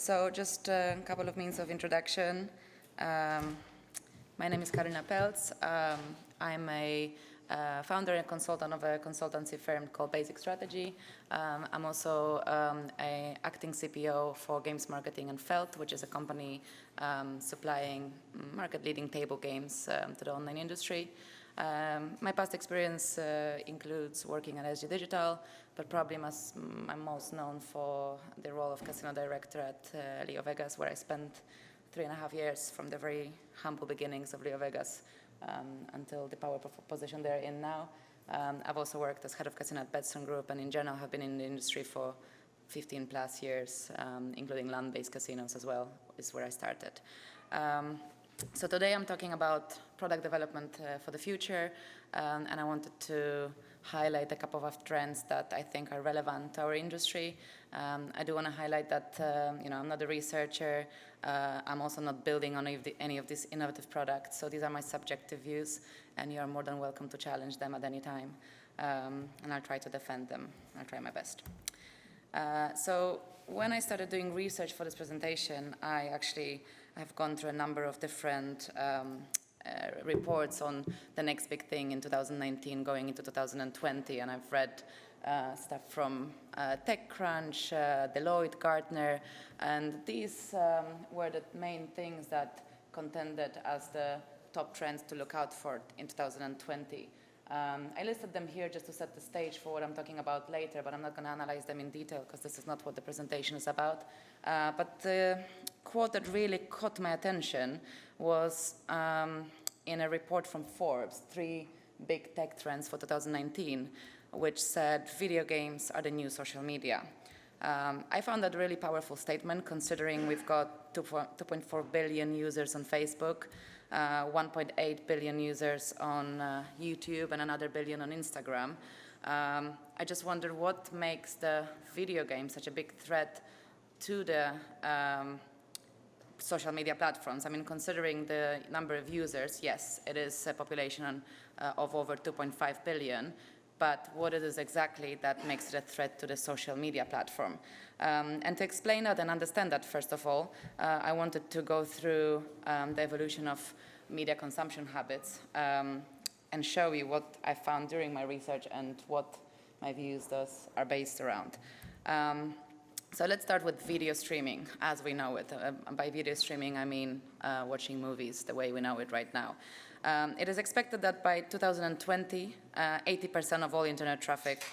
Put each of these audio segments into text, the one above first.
So just a couple of means of introduction. My name is Karolina Pelc. I'm a founder and consultant of a consultancy firm called Basic Strategy. I'm also an acting CPO for games marketing and Felt, which is a company supplying market-leading table games to the online industry. My past experience includes working at SG Digital, but probably I'm most known for the role of casino director at Leo Vegas, where I spent 3.5 years from the very humble beginnings of Leo Vegas until the power position they're in now. I've also worked as head of casino at Betson Group, and in general have been in the industry for 15 plus years, including land-based casinos as well, is where I started. So today I'm talking about product development for the future, and I wanted to highlight a couple of trends that I think are relevant to our industry. I do want to highlight that I'm not a researcher. I'm also not building on any of these innovative products, so these are my subjective views, and you are more than welcome to challenge them at any time, and I'll try to defend them. I'll try my best. So when I started doing research for this presentation, I actually have gone through a number of different reports on the next big thing in 2019 going into 2020, and I've read stuff from TechCrunch, Deloitte, Gartner, and these were the main things that contended as the top trends to look out for in 2020. I listed them here just to set the stage for what I'm talking about later, but I'm not going to analyze them in detail because this is not what the presentation is about. But the quote that really caught my attention was in a report from Forbes, 3 big tech trends for 2019, which said video games are the new social media. I found that a really powerful statement, considering we've got 2.4 billion users on Facebook, 1.8 billion users on YouTube, and another billion on Instagram. I just wonder what makes the video game such a big threat to the social media platforms. I mean, considering the number of users, yes, it is a population of over 2.5 billion, but what it is exactly that makes it a threat to the social media platform. And to explain that and understand that, first of all, I wanted to go through the evolution of media consumption habits and show you what I found during my research and what my views thus are based around. So let's start with video streaming as we know it. By video streaming, I mean watching movies the way we know it right now. It is expected that by 2020, 80% of all internet traffic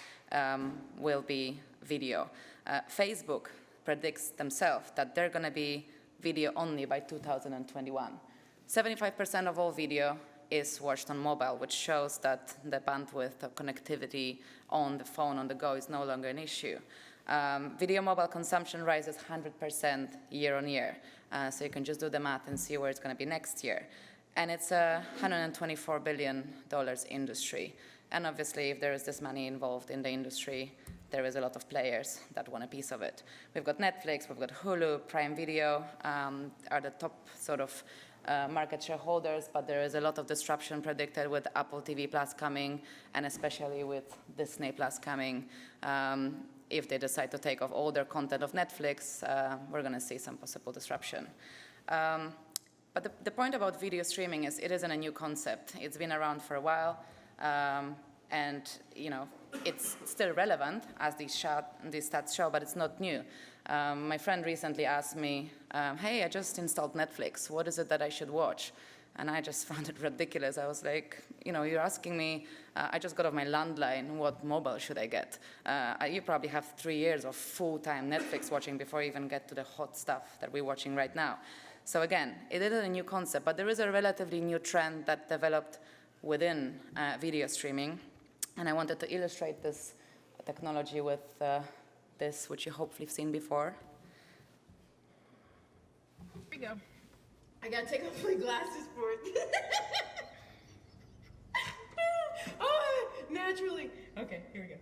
will be video. Facebook predicts themselves that they're going to be video only by 2021. 75% of all video is watched on mobile, which shows that the bandwidth of connectivity on the phone on the go is no longer an issue. Video mobile consumption rises 100% year on year. So you can just do the math and see where it's going to be next year. And it's a $124 billion industry. And obviously, if there is this money involved in the industry, there is a lot of players that want a piece of it. We've got Netflix, we've got Hulu, Prime Video are the top sort of market shareholders, but there is a lot of disruption predicted with Apple TV Plus coming, and especially with Disney Plus coming. If they decide to take off all their content of Netflix, we're going to see some possible disruption. But the point about video streaming is it isn't a new concept. It's been around for a while, and it's still relevant, as these stats show, but it's not new. My friend recently asked me, hey, I just installed Netflix. What is it that I should watch? And I just found it ridiculous. I was like, you're asking me, I just got off my landline, what mobile should I get? You probably have 3 years of full-time Netflix watching before you even get to the hot stuff that we're watching right now. So again, it isn't a new concept, but there is a relatively new trend that developed within video streaming. And I wanted to illustrate this technology with this, which you hopefully have seen before. Here we go. I gotta take off my glasses for it. Oh, naturally. Okay, here we go.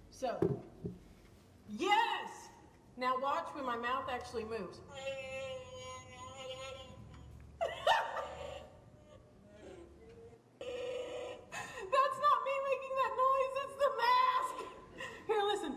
So, yes! Now watch when my mouth actually moves. That's not me making that noise, it's the mask! Here, listen.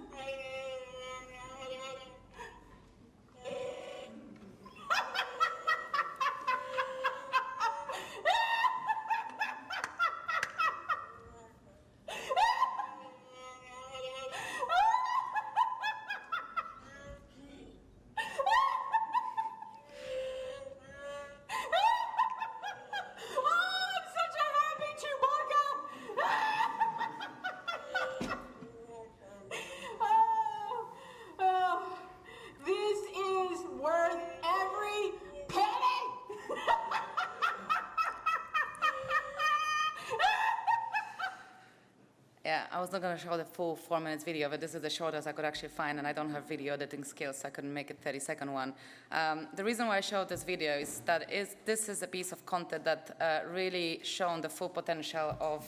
Yeah, I was not going to show the full 4 minutes video, but this is the shortest I could actually find, and I don't have video editing skills, so I couldn't make it 30-second one. The reason why I showed this video is that this is a piece of content that really shown the full potential of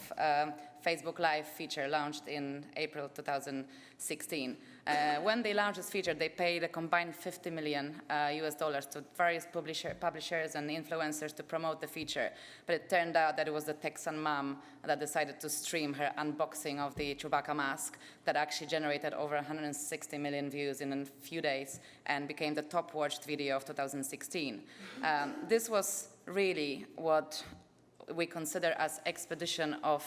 Facebook Live feature launched in April 2016. When they launched this feature, they paid a combined $50 million US dollars to various publishers and influencers to promote the feature. But it turned out that it was the Texan mom that decided to stream her unboxing of the Chewbacca mask that actually generated over 160 million views in a few days and became the top watched video of 2016. This was really what we consider as expedition of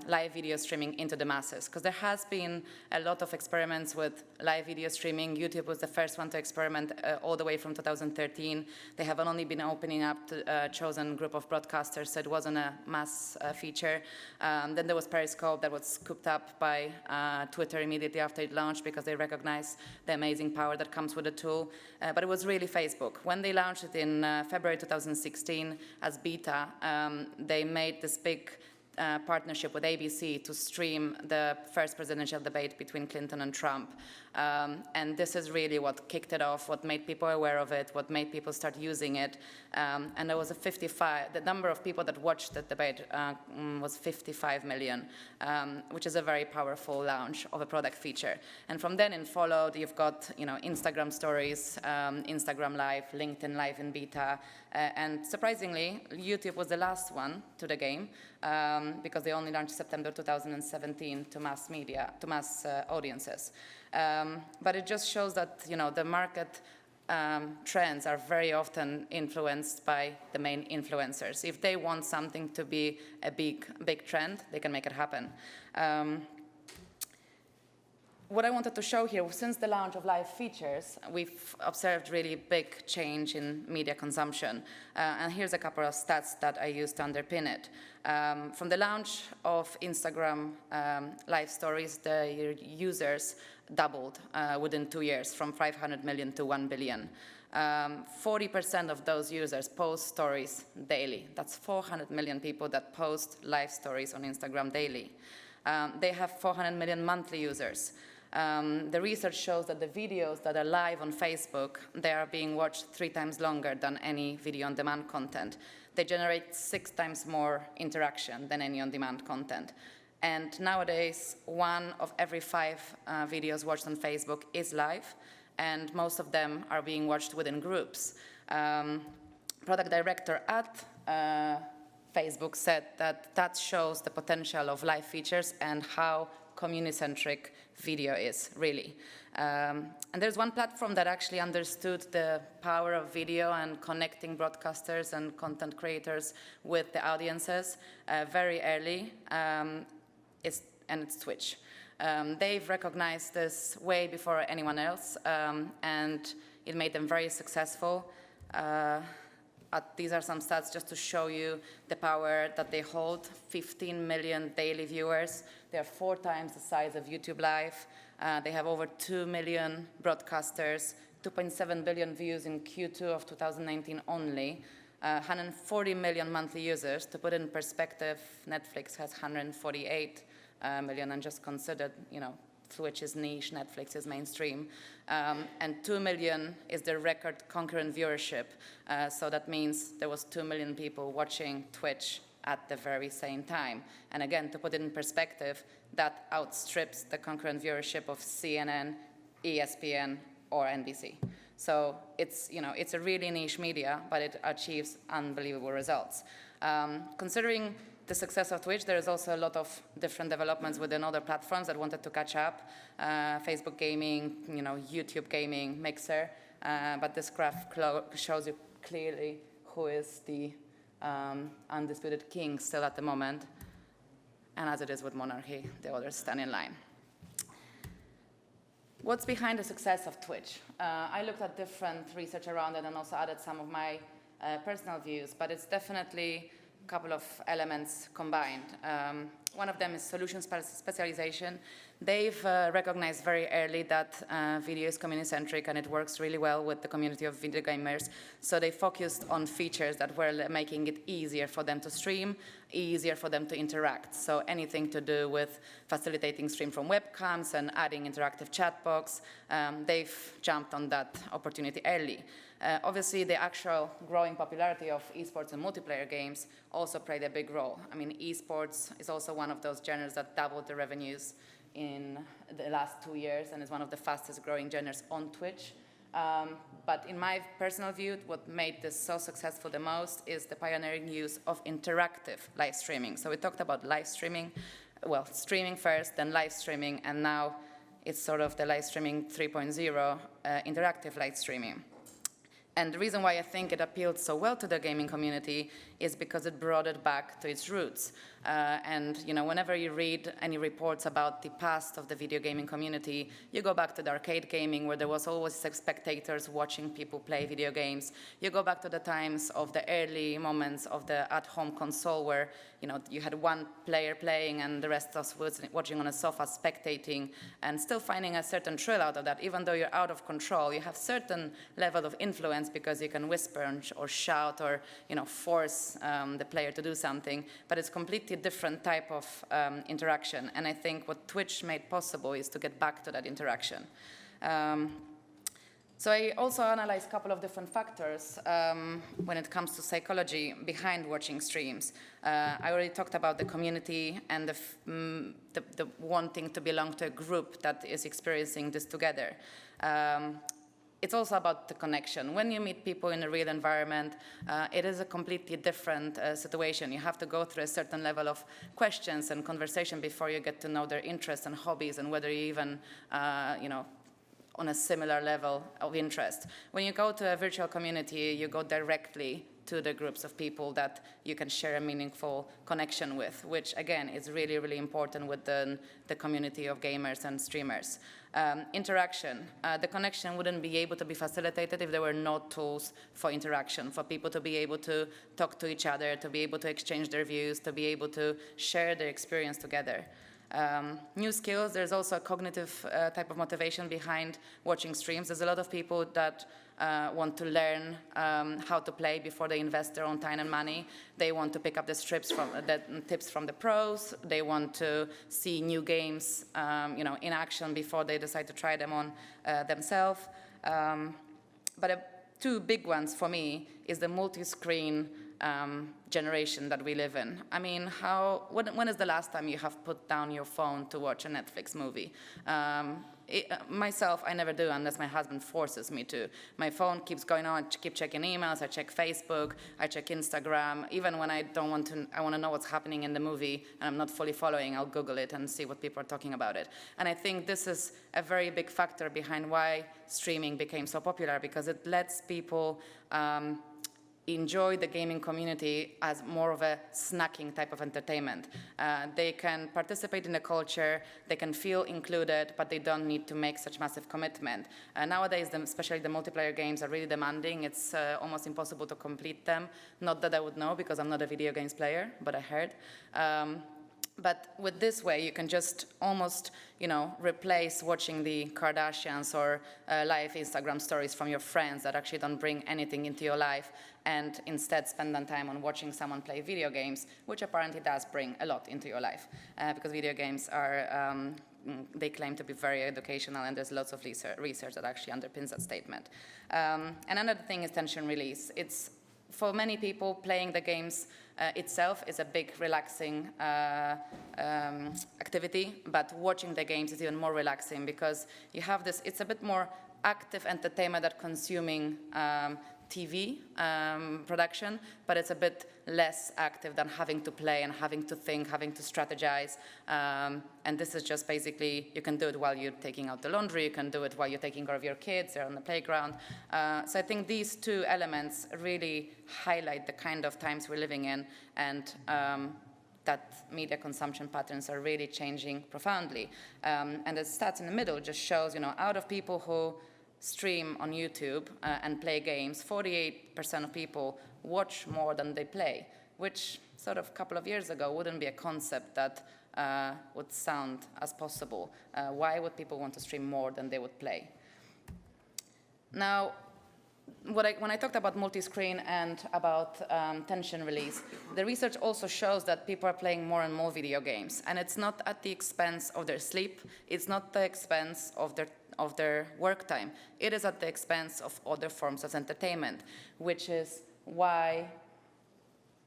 live video streaming into the masses, because there has been a lot of experiments with live video streaming. YouTube was the first one to experiment all the way from 2013. They have only been opening up to a chosen group of broadcasters, so it wasn't a mass feature. Then there was Periscope that was scooped up by Twitter immediately after it launched because they recognized the amazing power that comes with the tool. But it was really Facebook. When they launched it in February 2016 as beta, they made this big partnership with ABC to stream the first presidential debate between Clinton and Trump. And this is really what kicked it off, what made people aware of it, what made people start using it. And there was the number of people that watched the debate was 55 million, which is a very powerful launch of a product feature. And from then in followed, you've got Instagram stories, Instagram Live, LinkedIn Live in beta, and surprisingly, YouTube was the last one to the game because they only launched September 2017 to mass media, to mass audiences. But it just shows that the market trends are very often influenced by the main influencers. If they want something to be a big trend, they can make it happen. What I wanted to show here, since the launch of live features, we've observed really big change in media consumption. And here's a couple of stats that I used to underpin it. From the launch of Instagram live stories, the users doubled within 2 years, from 500 million to 1 billion. 40% of those users post stories daily. That's 400 million people that post live stories on Instagram daily. They have 400 million monthly users. The research shows that the videos that are live on Facebook, they are being watched 3 times longer than any video-on-demand content. They generate 6 times more interaction than any on-demand content. And nowadays, 1 of every 5 videos watched on Facebook is live, and most of them are being watched within groups. Product director at Facebook said that shows the potential of live features and how community-centric video is, really. And there's one platform that actually understood the power of video and connecting broadcasters and content creators with the audiences very early, and it's Twitch. They've recognized this way before anyone else, and it made them very successful. These are some stats just to show you the power that they hold. 15 million daily viewers. They are 4 times the size of YouTube Live. They have over 2 million broadcasters, 2.7 billion views in Q2 of 2019 only, 140 million monthly users. To put it in perspective, Netflix has 148 million, and just considered, Twitch is niche, Netflix is mainstream. And 2 million is the record concurrent viewership. So that means there was 2 million people watching Twitch at the very same time. And again, to put it in perspective, that outstrips the concurrent viewership of CNN, ESPN, or NBC. So it's a really niche media, but it achieves unbelievable results. Considering the success of Twitch, there is also a lot of different developments within other platforms that wanted to catch up. Facebook gaming, YouTube gaming, Mixer. But this graph shows you clearly who is the undisputed king still at the moment. And as it is with monarchy, the others stand in line. What's behind the success of Twitch? I looked at different research around it and also added some of my personal views, but it's definitely couple of elements combined. One of them is solution specialization. They've recognized very early that video is community-centric and it works really well with the community of video gamers. So they focused on features that were making it easier for them to stream, easier for them to interact. So anything to do with facilitating stream from webcams and adding interactive chat box, they've jumped on that opportunity early. Obviously, the actual growing popularity of esports and multiplayer games also played a big role. I mean, esports is also one of those genres that doubled the revenues in the last 2 years and is one of the fastest growing genres on Twitch. But in my personal view, what made this so successful the most is the pioneering use of interactive live streaming. So we talked about live streaming, well, streaming first, then live streaming, and now it's sort of the live streaming 3.0, interactive live streaming. And the reason why I think it appealed so well to the gaming community is because it brought it back to its roots. And whenever you read any reports about the past of the video gaming community, you go back to the arcade gaming where there was always spectators watching people play video games. You go back to the times of the early moments of the at-home console where you had one player playing and the rest of us was watching on a sofa spectating and still finding a certain thrill out of that. Even though you're out of control, you have certain level of influence because you can whisper or shout or force the player to do something, but it's completely different type of interaction. And I think what Twitch made possible is to get back to that interaction. So I also analyzed a couple of different factors when it comes to psychology behind watching streams. I already talked about the community and the wanting to belong to a group that is experiencing this together. It's also about the connection. When you meet people in a real environment, it is a completely different situation. You have to go through a certain level of questions and conversation before you get to know their interests and hobbies and whether you even, on a similar level of interest. When you go to a virtual community, you go directly to the groups of people that you can share a meaningful connection with, which again is really, really important within the community of gamers and streamers. Interaction. The connection wouldn't be able to be facilitated if there were no tools for interaction, for people to be able to talk to each other, to be able to exchange their views, to be able to share their experience together. New skills, there's also a cognitive type of motivation behind watching streams. There's a lot of people that want to learn how to play before they invest their own time and money. They want to pick up the tips from the pros. They want to see new games in action before they decide to try them on themselves. But two big ones for me is the multi-screen generation that we live in. I mean, when is the last time you have put down your phone to watch a Netflix movie? Myself, I never do unless my husband forces me to. My phone keeps going on, I keep checking emails, I check Facebook, I check Instagram. Even when I don't want to, I want to know what's happening in the movie and I'm not fully following, I'll Google it and see what people are talking about it. And I think this is a very big factor behind why streaming became so popular, because it lets people enjoy the gaming community as more of a snacking type of entertainment. They can participate in the culture, they can feel included, but they don't need to make such massive commitment. Nowadays, especially the multiplayer games are really demanding. It's almost impossible to complete them. Not that I would know, because I'm not a video games player, but I heard. But with this way, you can just almost, replace watching the Kardashians or live Instagram stories from your friends that actually don't bring anything into your life, and instead spend that time on watching someone play video games, which apparently does bring a lot into your life, because video games are, they claim to be very educational, and there's lots of research that actually underpins that statement. And another thing is tension release. It's, for many people, playing the games itself is a big relaxing activity, but watching the games is even more relaxing because you have this, it's a bit more active entertainment than consuming TV production, but it's a bit less active than having to play and having to think, having to strategize. And this is just basically, you can do it while you're taking out the laundry, you can do it while you're taking care of your kids, they're on the playground. So I think these two elements really highlight the kind of times we're living in, and that media consumption patterns are really changing profoundly. And the stats in the middle just shows, out of people who stream on YouTube and play games, 48% of people watch more than they play, which sort of a couple of years ago wouldn't be a concept that would sound as possible. Why would people want to stream more than they would play? Now, when I talked about multi-screen and about tension release, the research also shows that people are playing more and more video games, and it's not at the expense of their sleep, it's not the expense of their work time, it is at the expense of other forms of entertainment, which is why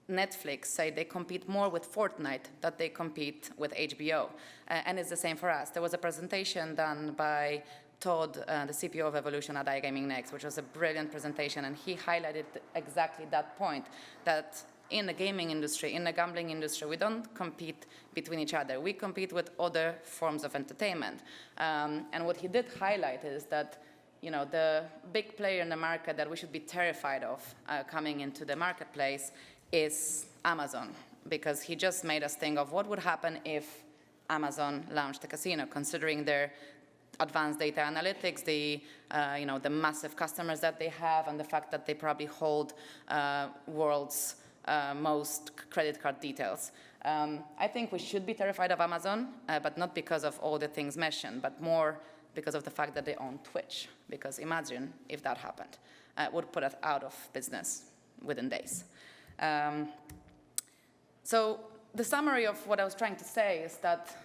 Netflix say they compete more with Fortnite than they compete with HBO. And it's the same for us. There was a presentation done by Todd, the CPO of Evolution at iGaming Next, which was a brilliant presentation, and he highlighted exactly that point, that in the gaming industry, in the gambling industry, we don't compete between each other. We compete with other forms of entertainment. And what he did highlight is that the big player in the market that we should be terrified of coming into the marketplace is Amazon, because he just made us think of what would happen if Amazon launched a casino, considering their advanced data analytics, the massive customers that they have, and the fact that they probably hold world's most credit card details. I think we should be terrified of Amazon, but not because of all the things mentioned, but more because of the fact that they own Twitch. Because imagine if that happened. It would put us out of business within days. So the summary of what I was trying to say is that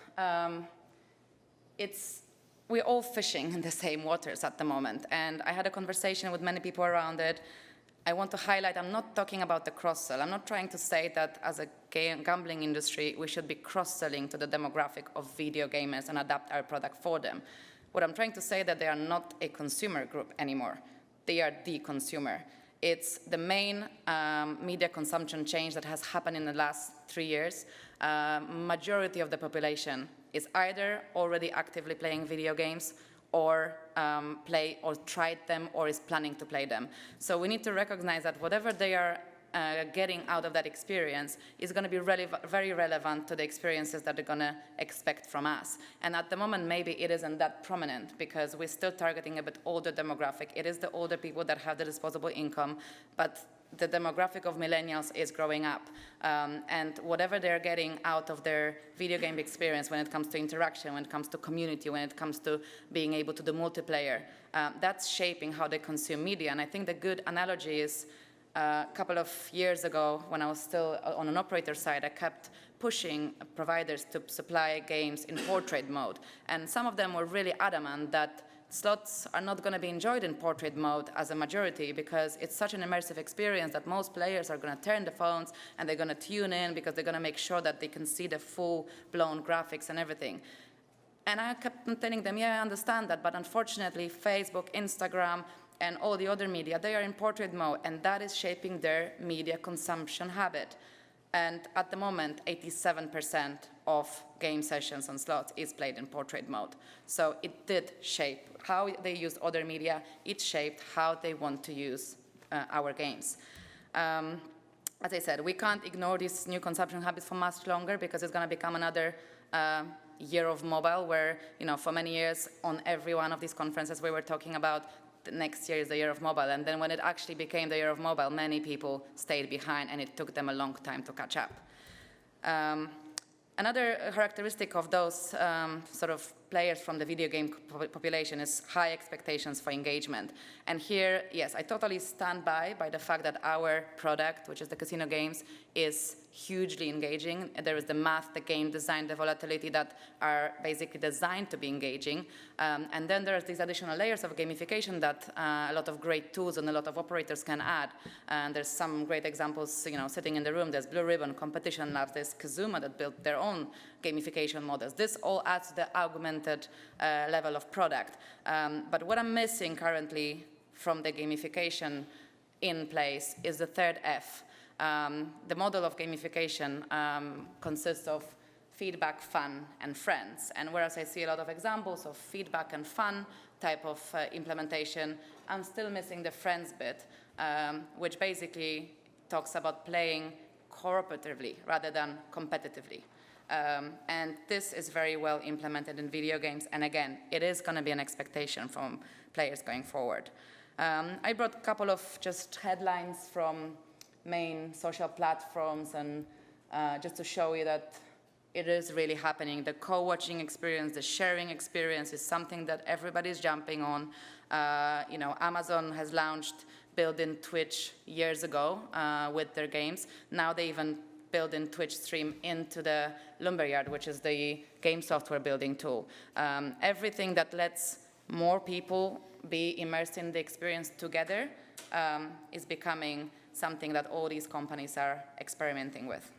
we're all fishing in the same waters at the moment. And I had a conversation with many people around it. I want to highlight, I'm not talking about the cross-sell. I'm not trying to say that as a gambling industry, we should be cross-selling to the demographic of video gamers and adapt our product for them. What I'm trying to say is that they are not a consumer group anymore. They are the consumer. It's the main media consumption change that has happened in the last 3 years. Majority of the population is either already actively playing video games or play or tried them or is planning to play them. So we need to recognize that whatever they are getting out of that experience is going to be very relevant to the experiences that they're going to expect from us. And at the moment, maybe it isn't that prominent because we're still targeting a bit older demographic. It is the older people that have the disposable income, but the demographic of millennials is growing up. And whatever they're getting out of their video game experience when it comes to interaction, when it comes to community, when it comes to being able to do multiplayer, that's shaping how they consume media. And I think the good analogy is a couple of years ago, when I was still on an operator side, I kept pushing providers to supply games in portrait mode. And some of them were really adamant that slots are not going to be enjoyed in portrait mode as a majority because it's such an immersive experience that most players are going to turn the phones and they're going to tune in because they're going to make sure that they can see the full-blown graphics and everything. And I kept telling them, yeah, I understand that, but unfortunately, Facebook, Instagram, and all the other media, they are in portrait mode, and that is shaping their media consumption habit. And at the moment, 87% of game sessions on slots is played in portrait mode. So it did shape how they use other media. It shaped how they want to use our games. As I said, we can't ignore these new consumption habits for much longer because it's going to become another year of mobile where, for many years on every one of these conferences we were talking about next year is the year of mobile. And then when it actually became the year of mobile, many people stayed behind and it took them a long time to catch up. Another characteristic of those sort of players from the video game population is high expectations for engagement. And here, yes, I totally stand by the fact that our product, which is the casino games, is hugely engaging. There is the math, the game design, the volatility that are basically designed to be engaging. And then there's these additional layers of gamification that a lot of great tools and a lot of operators can add. And there's some great examples, sitting in the room. There's Blue Ribbon, Competition Labs, there's Kazuma that built their own gamification models. This all adds to the augmented level of product. But what I'm missing currently from the gamification in place is the third F. The model of gamification consists of feedback, fun, and friends. And whereas I see a lot of examples of feedback and fun type of implementation, I'm still missing the friends bit, which basically talks about playing cooperatively rather than competitively. And this is very well implemented in video games. And again, it is going to be an expectation from players going forward. I brought a couple of just headlines from main social platforms and just to show you that it is really happening. The co-watching experience, the sharing experience is something that everybody's jumping on. Amazon has launched built-in Twitch years ago with their games. Now they even build in Twitch stream into the Lumberyard, which is the game software building tool. Everything that lets more people be immersed in the experience together is becoming something that all these companies are experimenting with.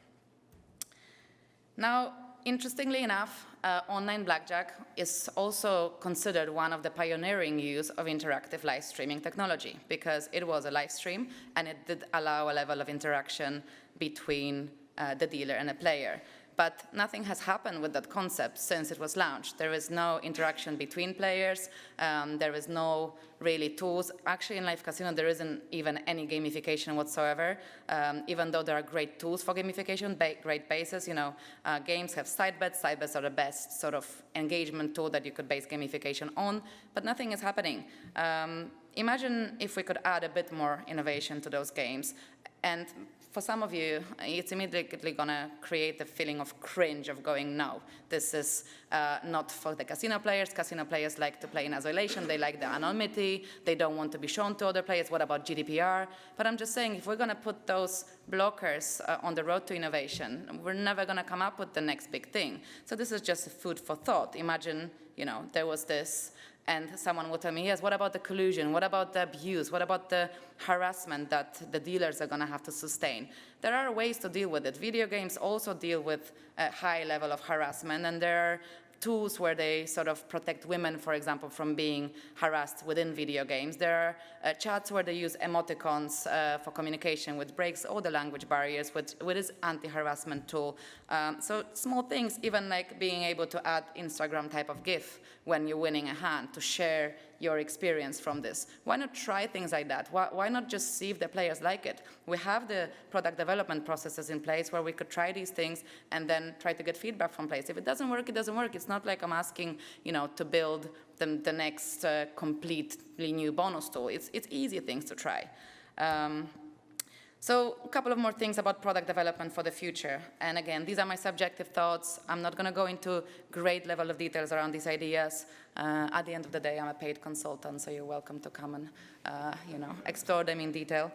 Now, interestingly enough, online blackjack is also considered one of the pioneering use of interactive live streaming technology because it was a live stream and it did allow a level of interaction between the dealer and a player. But nothing has happened with that concept since it was launched. There is no interaction between players. There is no really tools. Actually, in live casino, there isn't even any gamification whatsoever, even though there are great tools for gamification, great bases. Games have side bets. Side bets are the best sort of engagement tool that you could base gamification on, but nothing is happening. Imagine if we could add a bit more innovation to those games. And for some of you, it's immediately going to create a feeling of cringe of going, no, this is not for the casino players. Casino players like to play in isolation. They like the anonymity. They don't want to be shown to other players. What about GDPR? But I'm just saying, if we're going to put those blockers on the road to innovation, we're never going to come up with the next big thing. So this is just food for thought. Imagine, there was this, and someone will tell me, yes, what about the collusion? What about the abuse? What about the harassment that the dealers are going to have to sustain? There are ways to deal with it. Video games also deal with a high level of harassment, and there are tools where they sort of protect women, for example, from being harassed within video games. There are chats where they use emoticons for communication, which breaks all the language barriers, with this anti-harassment tool. So small things, even like being able to add Instagram type of GIF when you're winning a hand to share your experience from this. Why not try things like that? Why not just see if the players like it? We have the product development processes in place where we could try these things and then try to get feedback from players. If it doesn't work, it doesn't work. It's not like I'm asking, to build the next completely new bonus tool. It's easy things to try. So a couple of more things about product development for the future. And again, these are my subjective thoughts. I'm not going to go into great level of details around these ideas. At the end of the day, I'm a paid consultant, so you're welcome to come and explore them in detail.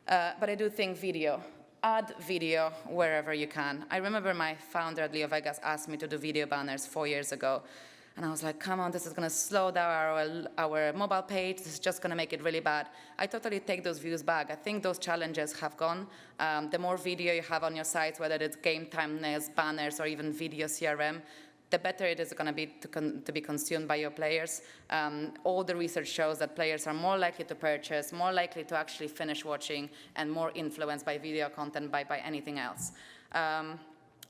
But I do think video. Add video wherever you can. I remember my founder at Leo Vegas asked me to do video banners 4 years ago. And I was like, come on, this is going to slow down our mobile page. This is just going to make it really bad. I totally take those views back. I think those challenges have gone. The more video you have on your sites, whether it's game thumbnails, banners, or even video CRM, the better it is going to be to be consumed by your players. All the research shows that players are more likely to purchase, more likely to actually finish watching, and more influenced by video content by anything else.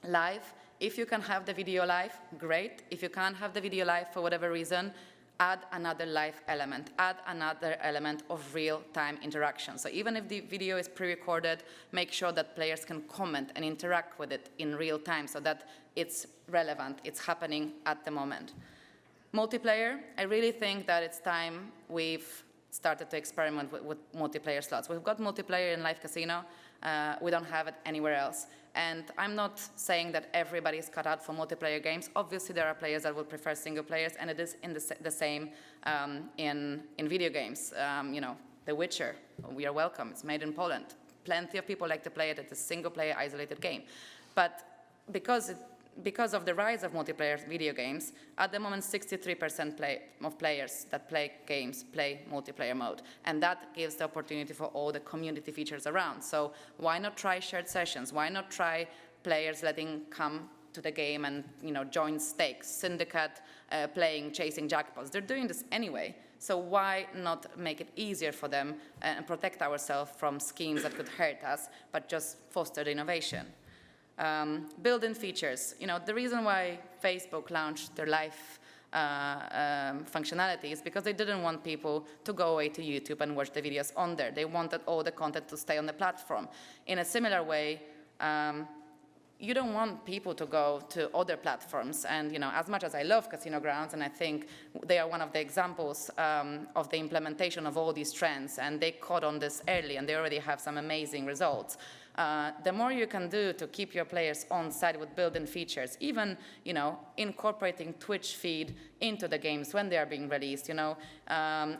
Live. If you can have the video live, great. If you can't have the video live for whatever reason, add another live element. Add another element of real-time interaction. So even if the video is pre-recorded, make sure that players can comment and interact with it in real time so that it's relevant, it's happening at the moment. Multiplayer, I really think that it's time we've started to experiment with multiplayer slots. We've got multiplayer in live casino. We don't have it anywhere else. And I'm not saying that everybody is cut out for multiplayer games. Obviously, there are players that will prefer single players, and it is in the same in video games. The Witcher, we are welcome. It's made in Poland. Plenty of people like to play it as a single-player isolated game. But because of the rise of multiplayer video games, at the moment 63% of players that play games play multiplayer mode. And that gives the opportunity for all the community features around. So why not try shared sessions? Why not try players letting come to the game and join stakes, syndicate, playing, chasing jackpots? They're doing this anyway. So why not make it easier for them and protect ourselves from schemes that could hurt us, but just foster the innovation? Built-in features. The reason why Facebook launched their live functionality is because they didn't want people to go away to YouTube and watch the videos on there. They wanted all the content to stay on the platform. In a similar way, you don't want people to go to other platforms. And as much as I love casino grounds, and I think they are one of the examples of the implementation of all these trends, and they caught on this early, and they already have some amazing results. The more you can do to keep your players on site with built-in features, even incorporating Twitch feed into the games when they are being released,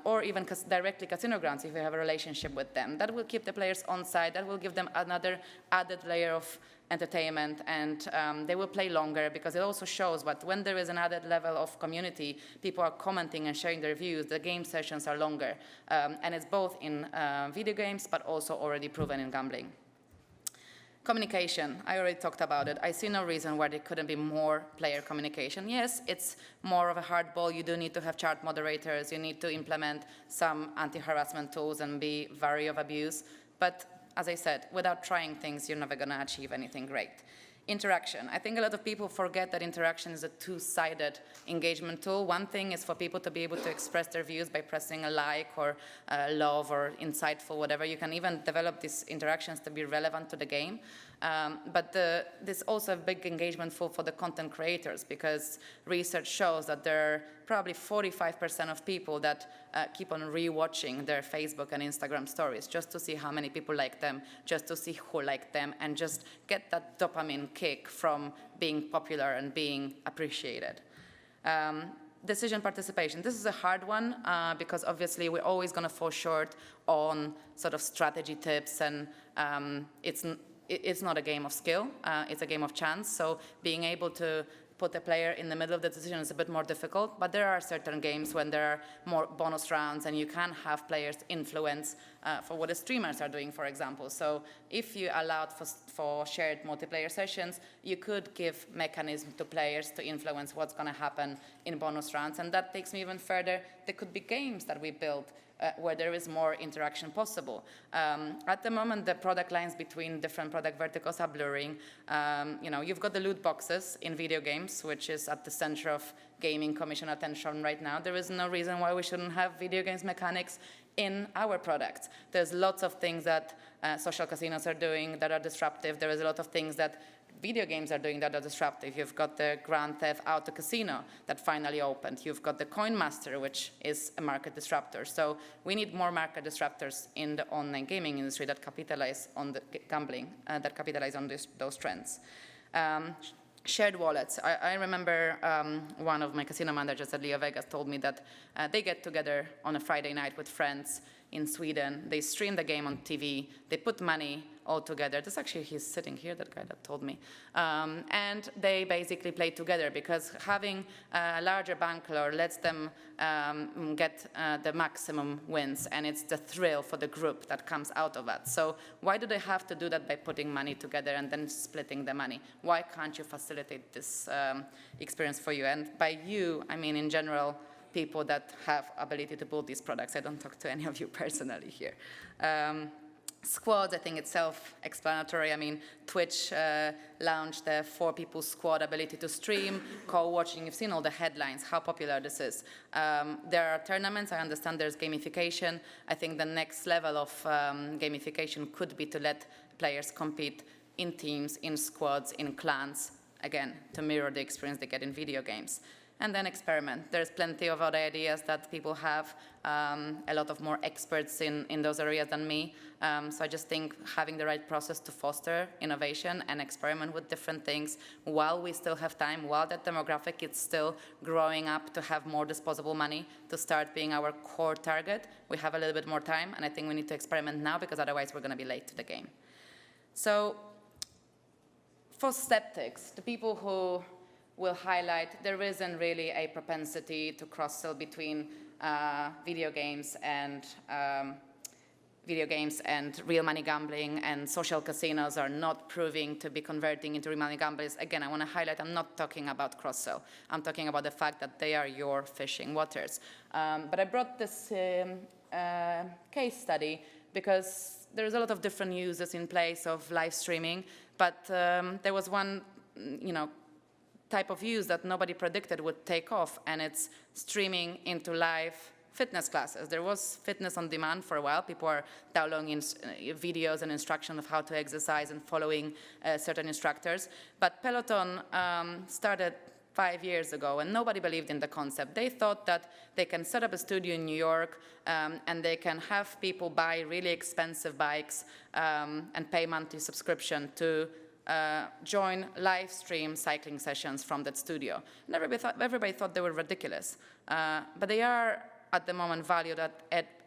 or even directly casino grounds if you have a relationship with them, that will keep the players on site. That will give them another added layer of entertainment, and they will play longer, because it also shows that when there is an added level of community, people are commenting and sharing their views, the game sessions are longer. And it's both in video games, but also already proven in gambling. Communication, I already talked about it. I see no reason why there couldn't be more player communication. Yes, it's more of a hardball. You do need to have chat moderators. You need to implement some anti-harassment tools and be wary of abuse. But as I said, without trying things, you're never going to achieve anything great. Interaction. I think a lot of people forget that interaction is a two-sided engagement tool. One thing is for people to be able to express their views by pressing a like or love or insightful, whatever. You can even develop these interactions to be relevant to the game. But there's also a big engagement tool for the content creators, because research shows that there are probably 45% of people that keep on rewatching their Facebook and Instagram stories just to see how many people like them, just to see who liked them, and just get that dopamine kick from being popular and being appreciated. Decision participation. This is a hard one because obviously we're always going to fall short on sort of strategy tips, and it's not a game of skill, it's a game of chance. So being able to put a player in the middle of the decision is a bit more difficult, but there are certain games when there are more bonus rounds and you can have players influence for what the streamers are doing, for example. So if you allowed for shared multiplayer sessions, you could give mechanism to players to influence what's going to happen in bonus rounds. And that takes me even further. There could be games that we build where there is more interaction possible. At the moment, the product lines between different product verticals are blurring. You've got the loot boxes in video games, which is at the center of gaming commission attention right now. There is no reason why we shouldn't have video games mechanics in our products. There's lots of things that social casinos are doing that are disruptive. There is a lot of things that video games are doing that are disruptive. You've got the Grand Theft Auto Casino that finally opened. You've got the Coin Master, which is a market disruptor. So we need more market disruptors in the online gaming industry that capitalize on the gambling, that capitalize on those trends. Shared wallets. I remember one of my casino managers at Leo Vegas told me that they get together on a Friday night with friends in Sweden. They stream the game on TV. They put money all together. This actually, he's sitting here, that guy that told me. And they basically play together, because having a larger bankroll lets them get the maximum wins, and it's the thrill for the group that comes out of that. So why do they have to do that by putting money together and then splitting the money? Why can't you facilitate this experience for you? And by you, I mean in general, people that have ability to build these products. I don't talk to any of you personally here. Squads, I think it's self-explanatory. I mean, Twitch launched the 4-people squad ability to stream, co-watching. You've seen all the headlines, how popular this is. There are tournaments. I understand there's gamification. I think the next level of gamification could be to let players compete in teams, in squads, in clans, again, to mirror the experience they get in video games. And then experiment. There's plenty of other ideas that people have, a lot of more experts in those areas than me. So I just think having the right process to foster innovation and experiment with different things while we still have time, while that demographic is still growing up to have more disposable money, to start being our core target, we have a little bit more time, and I think we need to experiment now, because otherwise we're going to be late to the game. So for skeptics, the people who will highlight there isn't really a propensity to cross-sell between video games and real money gambling, and social casinos are not proving to be converting into real money gamblers. Again, I want to highlight, I'm not talking about cross-sell. I'm talking about the fact that they are your fishing waters. But I brought this case study because there's a lot of different uses in place of live streaming, but there was one, type of use that nobody predicted would take off, and it's streaming into live fitness classes. There was fitness on demand for a while. People are downloading videos and instruction of how to exercise and following certain instructors. But Peloton started 5 years ago, and nobody believed in the concept. They thought that they can set up a studio in New York and they can have people buy really expensive bikes and pay monthly subscription to join live stream cycling sessions from that studio. And everybody thought they were ridiculous. But they are at the moment valued at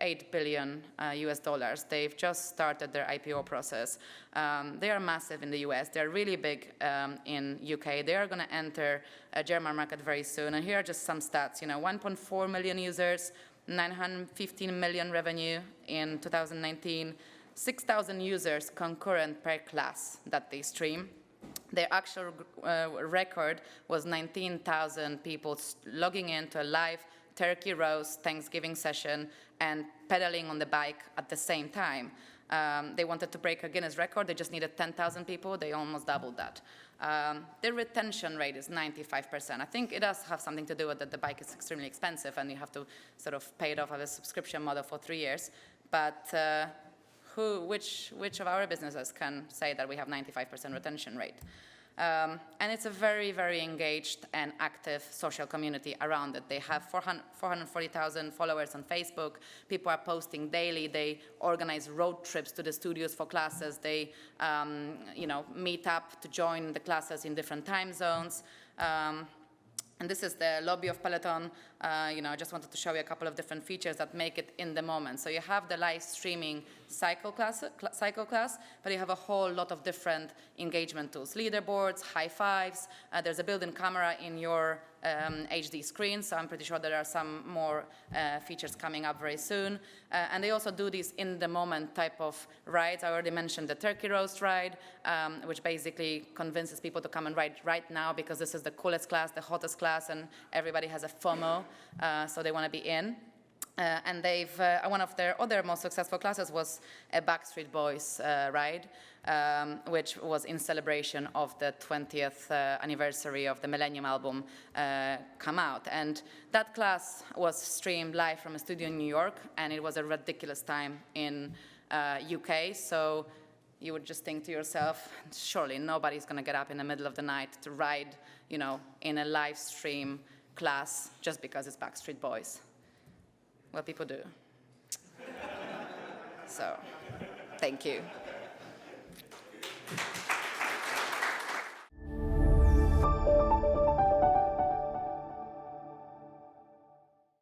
$8 billion US dollars. They've just started their IPO process. They are massive in the US. They're really big in UK. They are going to enter a German market very soon. And here are just some stats. 1.4 million users, 915 million revenue in 2019, 6,000 users concurrent per class that they stream. Their actual record was 19,000 people logging into a live turkey roast Thanksgiving session and pedaling on the bike at the same time. They wanted to break a Guinness record. They just needed 10,000 people. They almost doubled that. Their retention rate is 95%. I think it does have something to do with that the bike is extremely expensive and you have to sort of pay it off as a subscription model for 3 years. But which of our businesses can say that we have 95% retention rate? And it's a very, very engaged and active social community around it. They have 440,000 followers on Facebook. People are posting daily. They organize road trips to the studios for classes. They meet up to join the classes in different time zones. And this is the lobby of Peloton. I just wanted to show you a couple of different features that make it in the moment. So you have the live streaming cycle class, but you have a whole lot of different engagement tools, leaderboards, high fives. There's a built-in camera in your HD screen, so I'm pretty sure there are some more features coming up very soon. And they also do these in-the-moment type of rides. I already mentioned the turkey roast ride, which basically convinces people to come and ride right now because this is the coolest class, the hottest class, and everybody has a FOMO, so they want to be in. And one of their other most successful classes was a Backstreet Boys ride, which was in celebration of the 20th anniversary of the Millennium album come out. And that class was streamed live from a studio in New York, and it was a ridiculous time in UK. So you would just think to yourself, surely nobody's going to get up in the middle of the night to ride, in a live stream class just because it's Backstreet Boys. Well, people do. So, thank you.